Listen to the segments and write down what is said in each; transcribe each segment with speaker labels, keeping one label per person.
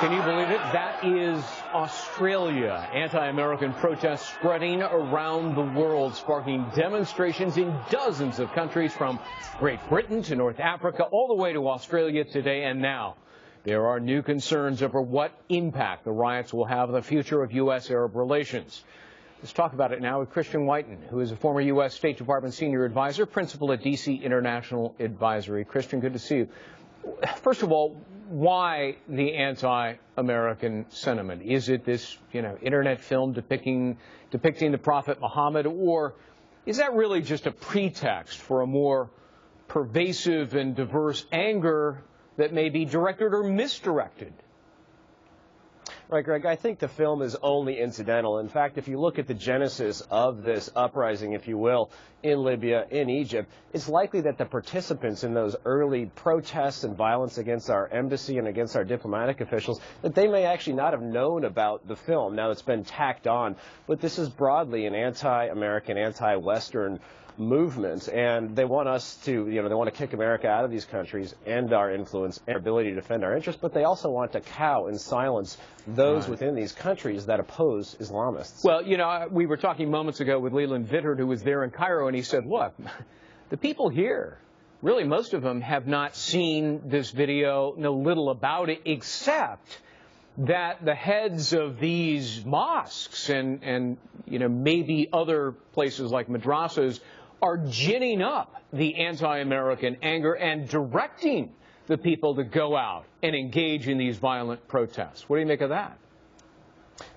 Speaker 1: Can you believe it? That is Australia. Anti-American protests spreading around the world, sparking demonstrations in dozens of countries from Great Britain to North Africa, all the way to Australia today and now. There are new concerns over what impact the riots will have on the future of U.S.-Arab relations. Let's talk about it now with Christian Whiton, who is a former U.S. State Department senior advisor, principal at D.C. International Advisory. Christian, good to see you. First of all, why the anti-American sentiment? Is it this, internet film depicting the Prophet Muhammad, or is that really just a pretext for a more pervasive and diverse anger that may be directed or misdirected?
Speaker 2: Right, Greg, I think the film is only incidental. In fact, if you look at the genesis of this uprising, if you will, in Libya, in Egypt, it's likely that the participants in those early protests and violence against our embassy and against our diplomatic officials, that they may actually not have known about the film. Now it's been tacked on, but this is broadly an anti-American, anti-Western movement, and they want us to, they want to kick America out of these countries and our influence and our ability to defend our interests, but they also want to cow and silence those within these countries that oppose Islamists.
Speaker 1: Well, we were talking moments ago with Leland Vittert, who was there in Cairo, and he said, look, the people here, really most of them have not seen this video, know little about it, except that the heads of these mosques and maybe other places like madrasas are ginning up the anti-American anger and directing the people to go out and engage in these violent protests. What do you make of that?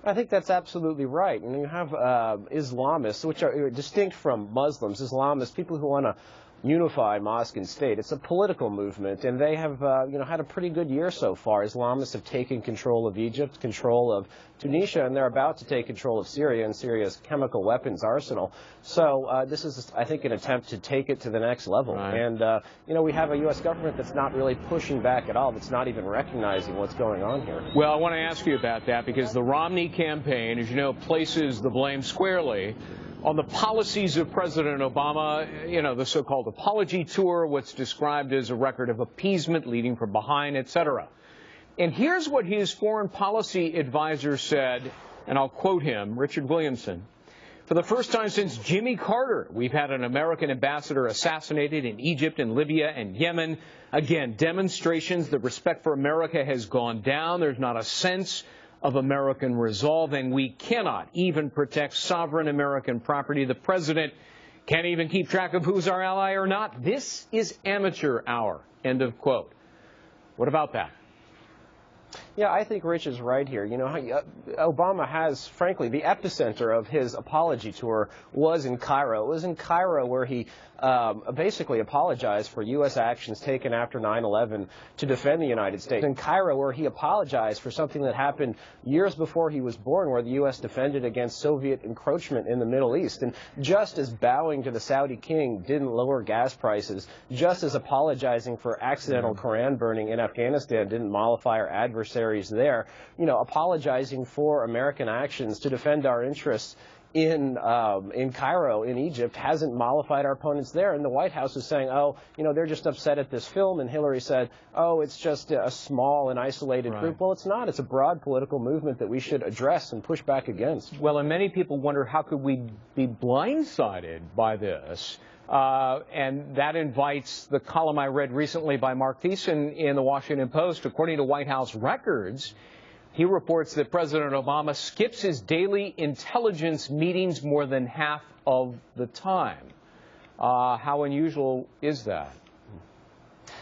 Speaker 2: I think that's absolutely right. And you have Islamists, which are distinct from Muslims. Islamists, people who want to unify mosque and state. It's a political movement, and they have had a pretty good year so far. Islamists have taken control of Egypt, control of Tunisia, and they're about to take control of Syria and Syria's chemical weapons arsenal. So this is, I think, an attempt to take it to the next level.
Speaker 1: Right.
Speaker 2: And we have a U.S. government that's not really pushing back at all, that's not even recognizing what's going on here.
Speaker 1: Well, I want to ask you about that, because the Romney campaign, as you know, places the blame squarely on the policies of President Obama, the so-called apology tour, what's described as a record of appeasement, leading from behind, etc. And here's what his foreign policy advisor said, and I'll quote him, Richard Williamson. For the first time since Jimmy Carter, we've had an American ambassador assassinated in Egypt and Libya and Yemen. Again, demonstrations that respect for America has gone down. There's not a sense of American resolve, and we cannot even protect sovereign American property. The president can't even keep track of who's our ally or not. This is amateur hour, end of quote. What about that?
Speaker 2: Yeah, I think Rich is right here. Obama has, frankly, the epicenter of his apology tour was in Cairo. It was in Cairo where he basically apologized for U.S. actions taken after 9/11 to defend the United States. In Cairo where he apologized for something that happened years before he was born, where the U.S. defended against Soviet encroachment in the Middle East. And just as bowing to the Saudi king didn't lower gas prices, just as apologizing for accidental Koran burning in Afghanistan didn't mollify our adversaries there, apologizing for American actions to defend our interests in Cairo, in Egypt, hasn't mollified our opponents there. And the White House is saying, they're just upset at this film. And Hillary said, it's just a small and isolated group. Well, it's not. It's a broad political movement that we should address and push back against.
Speaker 1: Well, and many people wonder, how could we be blindsided by this? And that invites the column I read recently by Mark Thiessen in the Washington Post. According to White House records, he reports that President Obama skips his daily intelligence meetings more than half of the time. How unusual is that?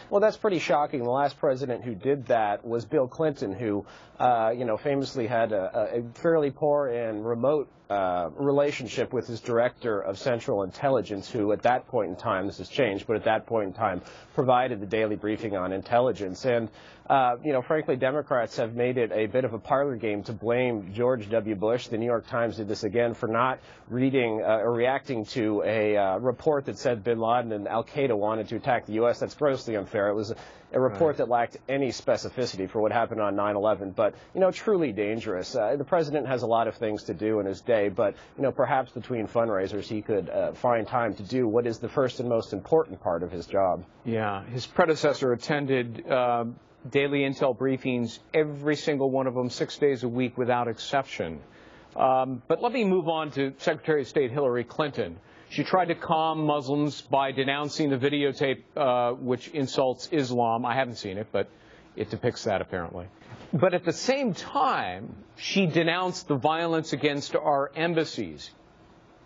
Speaker 2: Well, that's pretty shocking. The last president who did that was Bill Clinton, who, famously had a fairly poor and remote relationship with his director of Central Intelligence, who at that point in time, this has changed, but at that point in time provided the daily briefing on intelligence. And, frankly, Democrats have made it a bit of a parlor game to blame George W. Bush. The New York Times did this again for not reading or reacting to a report that said bin Laden and al-Qaeda wanted to attack the U.S. That's grossly unfair. It was a report that lacked any specificity for what happened on 9/11, but, truly dangerous. The president has a lot of things to do in his day, but, perhaps between fundraisers he could find time to do what is the first and most important part of his job.
Speaker 1: Yeah, his predecessor attended daily intel briefings, every single one of them, 6 days a week without exception. But let me move on to Secretary of State Hillary Clinton. She tried to calm Muslims by denouncing the videotape which insults Islam. I haven't seen it, but it depicts that apparently. But at the same time, she denounced the violence against our embassies.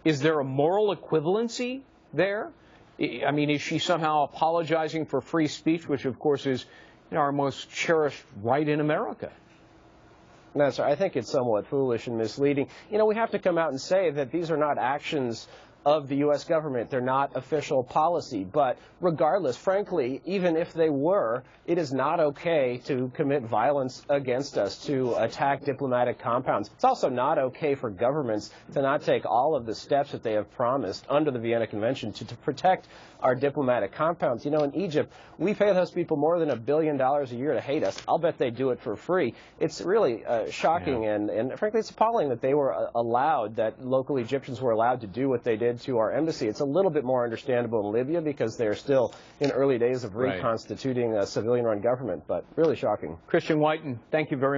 Speaker 1: Is there a moral equivalency there? I mean, is she somehow apologizing for free speech, which of course is our most cherished right in America?
Speaker 2: That's right. I think it's somewhat foolish and misleading. You know, we have to come out and say that these are not actions of the U.S. government. They're not official policy. But regardless, frankly, even if they were, it is not okay to commit violence against us, to attack diplomatic compounds. It's also not okay for governments to not take all of the steps that they have promised under the Vienna Convention to protect our diplomatic compounds. You know, in Egypt, we pay those people more than $1 billion a year to hate us. I'll bet they do it for free. It's really shocking, and frankly, it's appalling that they were allowed, that local Egyptians were allowed to do what they did to our embassy. It's a little bit more understandable in Libya because they're still in early days of reconstituting a civilian-run government, but really shocking.
Speaker 1: Christian Whiton, thank you very much.